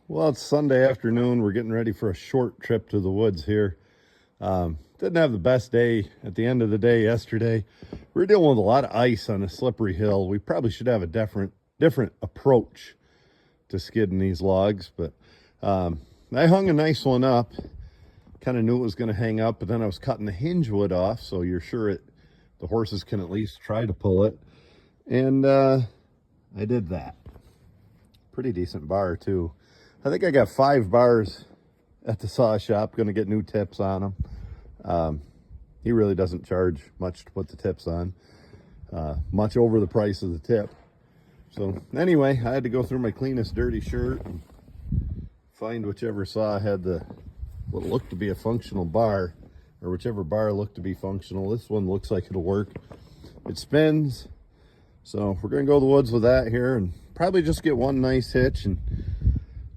Well, it's Sunday afternoon. We're getting ready for a short trip to the woods here. Didn't have the best day at the end of the day yesterday. We were dealing with a lot of ice on a slippery hill. We probably should have a different approach to skidding these logs, but I hung a nice one up. Kind of knew it was going to hang up, but then I was cutting the hinge wood off, so you're sure the horses can at least try to pull it. And I did that. Pretty decent bar too. I think I got 5 bars at the saw shop. Going to get new tips on them. He really doesn't charge much to put the tips on, much over the price of the tip. So anyway, I had to go through my cleanest dirty shirt and find whichever saw had what looked to be a functional bar, or whichever bar looked to be functional. This one looks like it'll work. It spins. So we're going to go to the woods with that here and probably just get one nice hitch and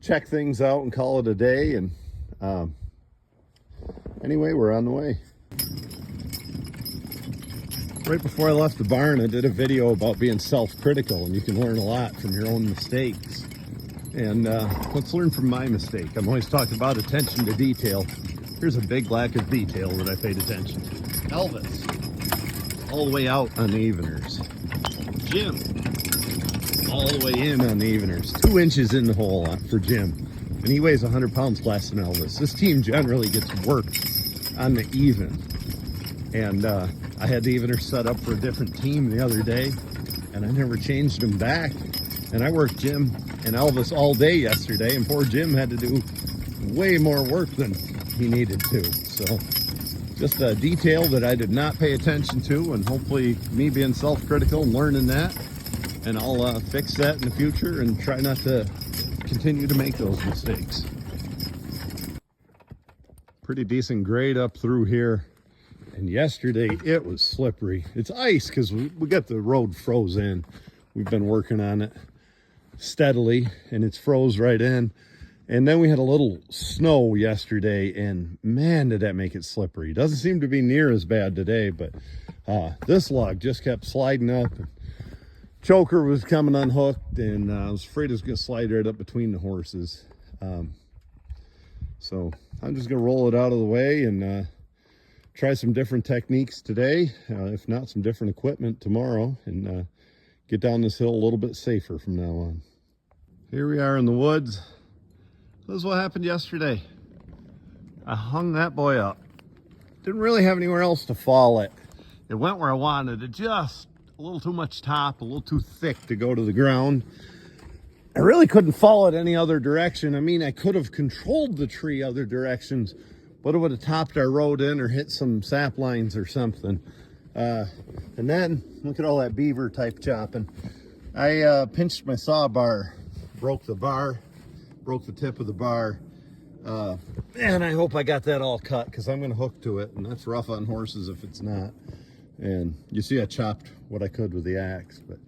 check things out and call it a day. And anyway, we're on the way. Right before I left the barn, I did a video about being self-critical, and you can learn a lot from your own mistakes. And let's learn from my mistake. I'm always talking about attention to detail. Here's a big lack of detail that I paid attention to. Elvis, all the way out on the eveners. Jim, all the way in on the eveners. 2 inches in the hole for Jim. And he weighs 100 pounds less than Elvis. This team generally gets worked on the even. And I had the evener set up for a different team the other day, and I never changed them back. And I worked Jim and Elvis all day yesterday, and poor Jim had to do way more work than he needed to. So just a detail that I did not pay attention to, and hopefully me being self-critical and learning that, and I'll fix that in the future and try not to continue to make those mistakes. Pretty decent grade up through here. And yesterday it was slippery. It's ice because we got the road froze in. We've been working on it steadily and it's froze right in. And then we had a little snow yesterday, and man, did that make it slippery. Doesn't seem to be near as bad today, but this log just kept sliding up. And choker was coming unhooked, and I was afraid it was going to slide right up between the horses. So I'm just going to roll it out of the way and try some different techniques today, if not some different equipment tomorrow, and get down this hill a little bit safer from now on. Here we are in the woods. This is what happened yesterday. I hung that boy up. Didn't really have anywhere else to fall it. It went where I wanted it, just a little too much top, a little too thick to go to the ground. I really couldn't fall it any other direction. I mean, I could have controlled the tree other directions, but it would have topped our road in or hit some sap lines or something. And then, look at all that beaver type chopping. I pinched my saw bar, broke the tip of the bar. And I hope I got that all cut, because I'm going to hook to it, and that's rough on horses if it's not. And you see I chopped what I could with the axe. But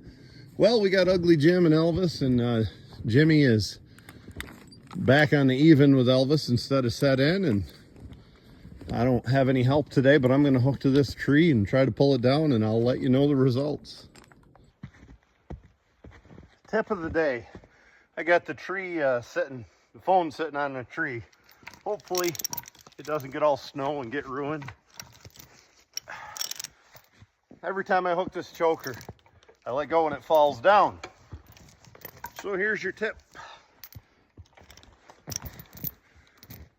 well, we got Ugly Jim and Elvis, and Jimmy is back on the even with Elvis instead of set in, and I don't have any help today, but I'm going to hook to this tree and try to pull it down, and I'll let you know the results. Tip of the day. I got the tree the phone sitting on a tree. Hopefully it doesn't get all snow and get ruined. Every time I hook this choker, I let go and it falls down. So here's your tip.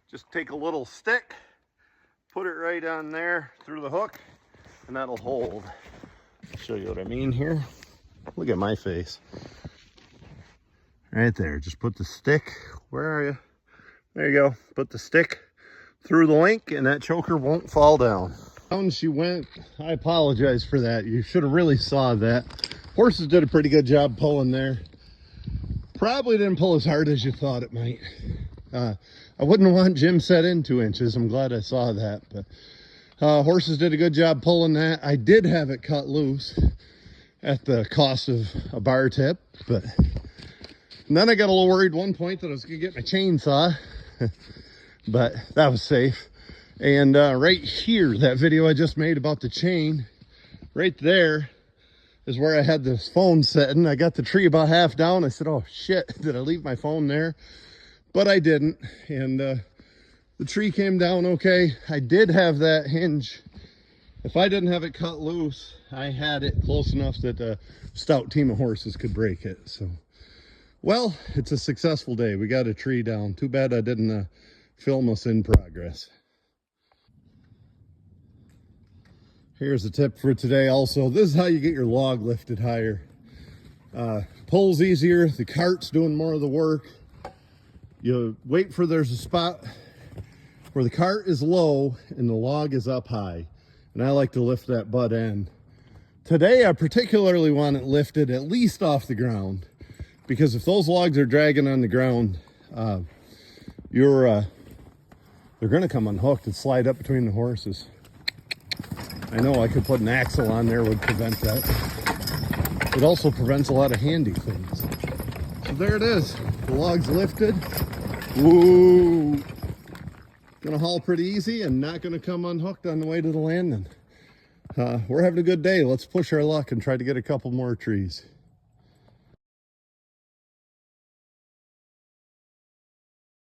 Just take a little stick, put it right on there through the hook, and that'll hold. I'll show you what I mean here. Look at my face. Right there, just put the stick, where are you? There you go, put the stick through the link and that choker won't fall down. Down she went. I apologize for that. You should have really saw that. Horses did a pretty good job pulling there. Probably didn't pull as hard as you thought it might. I wouldn't want Jim set in 2 inches. I'm glad I saw that, but horses did a good job pulling that. I did have it cut loose at the cost of a bar tip, but and then I got a little worried one point that I was going to get my chainsaw, but that was safe. And right here, that video I just made about the chain, right there is where I had this phone sitting. I got the tree about half down. I said, oh shit, did I leave my phone there? but I didn't. And the tree came down okay. I did have that hinge. If I didn't have it cut loose, I had it close enough that a stout team of horses could break it. So, well, it's a successful day. We got a tree down. Too bad I didn't film us in progress. Here's a tip for today also. This is how you get your log lifted higher. Pull's easier, the cart's doing more of the work. You wait for there's a spot where the cart is low and the log is up high. And I like to lift that butt end. Today I particularly want it lifted at least off the ground, because if those logs are dragging on the ground, they're gonna come unhooked and slide up between the horses. I know I could put an axle on there, would prevent that. It also prevents a lot of handy things. So there it is, the log's lifted. Woo! Gonna haul pretty easy and not gonna come unhooked on the way to the landing. We're having a good day. Let's push our luck and try to get a couple more trees.